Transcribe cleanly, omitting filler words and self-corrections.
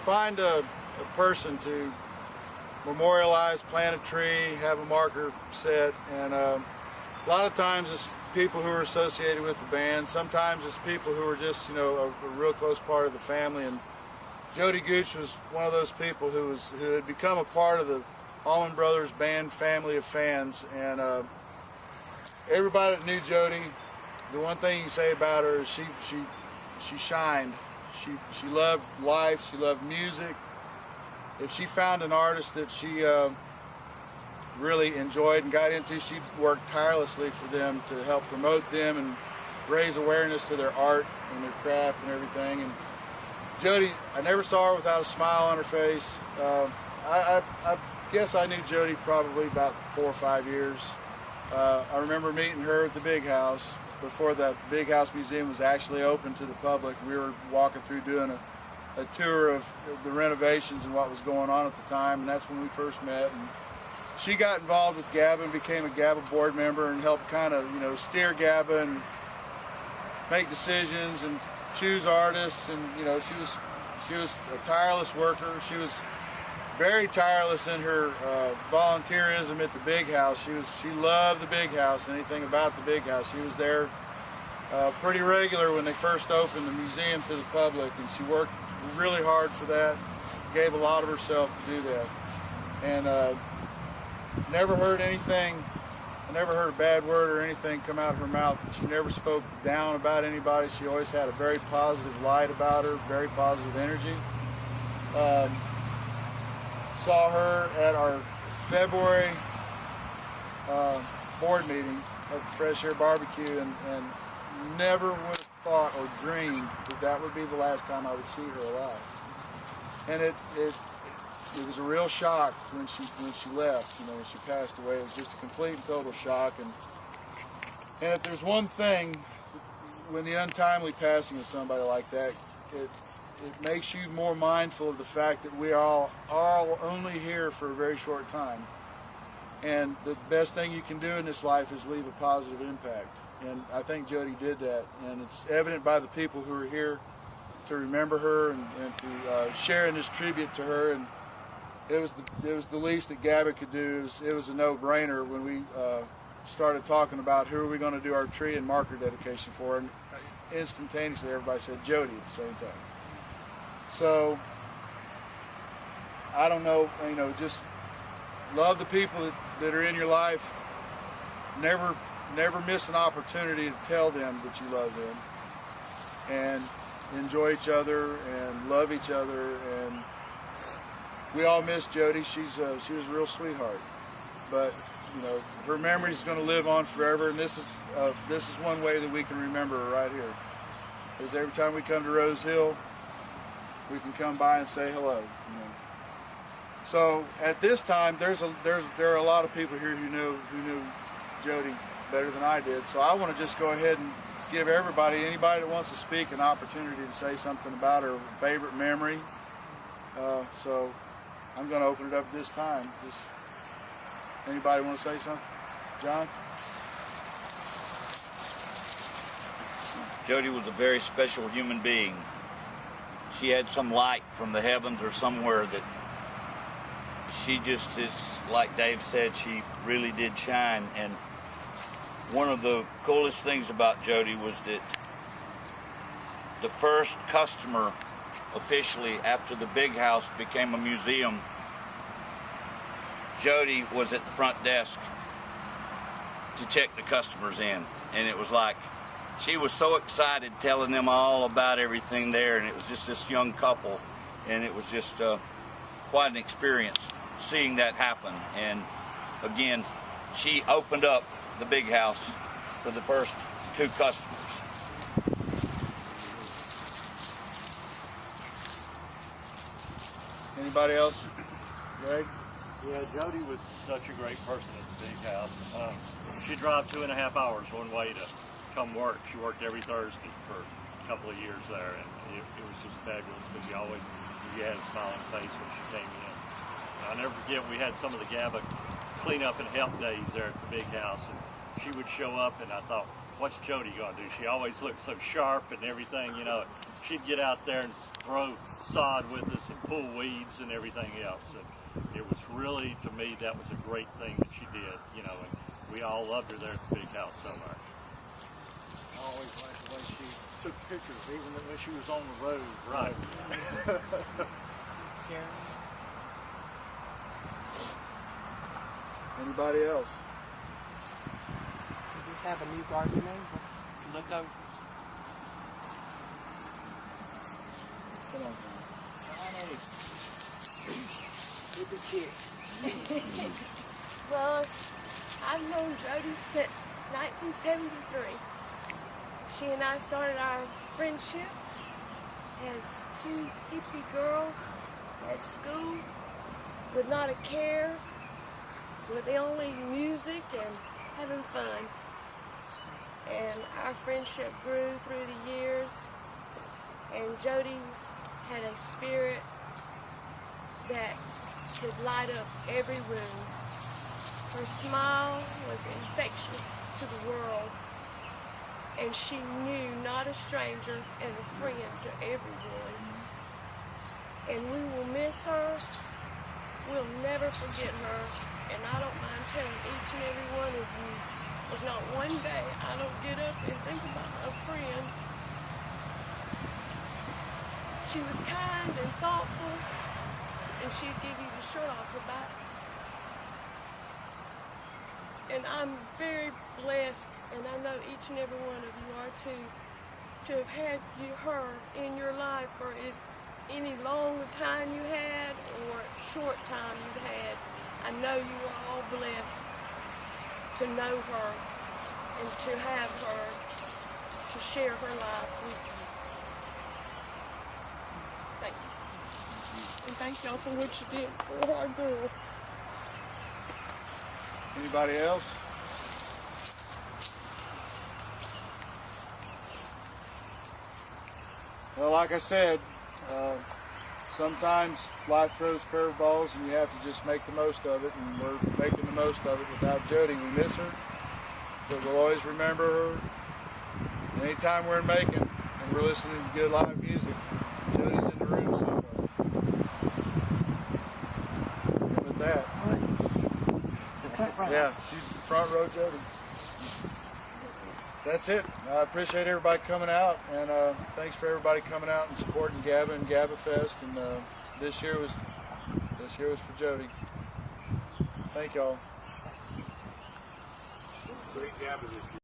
find a person to memorialize, plant a tree, have a marker set, and a lot of times it's people who are associated with the band. Sometimes it's people who are just, you know, a real close part of the family. And Jody Gooch was one of those people who had become a part of the Allman Brothers band family of fans. And everybody that knew Jody, the one thing you can say about her is she shined. She loved life. She loved music. If she found an artist that she really enjoyed and got into, she'd work tirelessly for them to help promote them and raise awareness to their art and their craft and everything. And Jody, I never saw her without a smile on her face. I guess I knew Jody probably about 4 or 5 years. I remember meeting her at the Big House before the Big House Museum was actually open to the public. We were walking through doing a tour of the renovations and what was going on at the time, and that's when we first met. And she got involved with GABBA and became a GABBA board member and helped kind of, you know, steer GABBA and make decisions and choose artists. And you know, she was a tireless worker. She was very tireless in her volunteerism at the Big House. She loved the Big House, anything about the Big House. She was there pretty regular when they first opened the museum to the public, and she worked really hard for that, gave a lot of herself to do that. And never heard anything, I never heard a bad word or anything come out of her mouth. She never spoke down about anybody. She always had a very positive light about her, very positive energy. Saw her at our February board meeting at the Fresh Air Barbecue, and never would have thought or dreamed that that would be the last time I would see her alive. And it was a real shock when she left, you know, when she passed away. It was just a complete and total shock. And if there's one thing, when the untimely passing of somebody like that, it makes you more mindful of the fact that we are all only here for a very short time. And the best thing you can do in this life is leave a positive impact. And I think Jody did that. And it's evident by the people who are here to remember her and to share in this tribute to her. And it was the least that GABBA could do. It was a no-brainer when we started talking about who are we going to do our tree and marker dedication for. And instantaneously everybody said Jody at the same time. So, I don't know, you know, just love the people that are in your life. Never miss an opportunity to tell them that you love them. And enjoy each other and love each other. And we all miss Jody. She was a real sweetheart. But, you know, her memory is going to live on forever. And this is one way that we can remember her right here. Because every time we come to Rose Hill, we can come by and say hello. You know. So at this time, there are a lot of people here who knew Jody better than I did. So I want to just go ahead and give anybody that wants to speak, an opportunity to say something about her favorite memory. So I'm going to open it up this time. Just anybody want to say something? John? Jody was a very special human being. She had some light from the heavens or somewhere that she just is, like Dave said, she really did shine. And one of the coolest things about Jody was that the first customer officially after the Big House became a museum, Jody was at the front desk to check the customers in. And it was like, she was so excited telling them all about everything there, and it was just this young couple, and it was just quite an experience seeing that happen. And again, she opened up the Big House for the first 2 customers. Anybody else? Greg? Yeah, Jody was such a great person at the Big House. She'd drive 2.5 hours one way to come work. She worked every Thursday for a couple of years there, and it was just fabulous because you had a smiling face when she came in. And I'll never forget, we had some of the GABBA cleanup and help days there at the Big House, and she would show up, and I thought, what's Jody gonna do? She always looked so sharp and everything, you know. She'd get out there and throw sod with us and pull weeds and everything else. And it was really, to me, that was a great thing that she did, you know, and we all loved her there at the big house so much. I always liked the way she took pictures, even when she was on the road. Right. Karen? Anybody else? We just have a new guardian angel to look over. Come on. With the chick. Well, I've known Jody since 1973. She and I started our friendship as two hippie girls at school with not a care, with only music and having fun. And our friendship grew through the years, and Jody had a spirit that could light up every room. Her smile was infectious to the world, and she knew not a stranger and a friend to everyone. And we will miss her. We'll never forget her. And I don't mind telling each and every one of you, there's not one day I don't get up and think about a friend. She was kind and thoughtful, and she'd give you the shirt off her back. And I'm very blessed, and I know each and every one of you are too, to have had her in your life for any long time you had or short time you've had. I know you are all blessed to know her and to have her, to share her life with you. Thank you. And thank y'all for what you did for our girl. Anybody else? Well, like I said, sometimes life throws curveballs and you have to just make the most of it, and we're making the most of it without Jody. We miss her, but we'll always remember her. And anytime we're in Macon and we're listening to good live music, Jody's in the room somewhere. And with that, yeah, she's front row Jody. That's it. I appreciate everybody coming out, and thanks for everybody coming out and supporting GABBA and GABBA Fest. And this year was for Jody. Thank y'all. Great GABBA this year.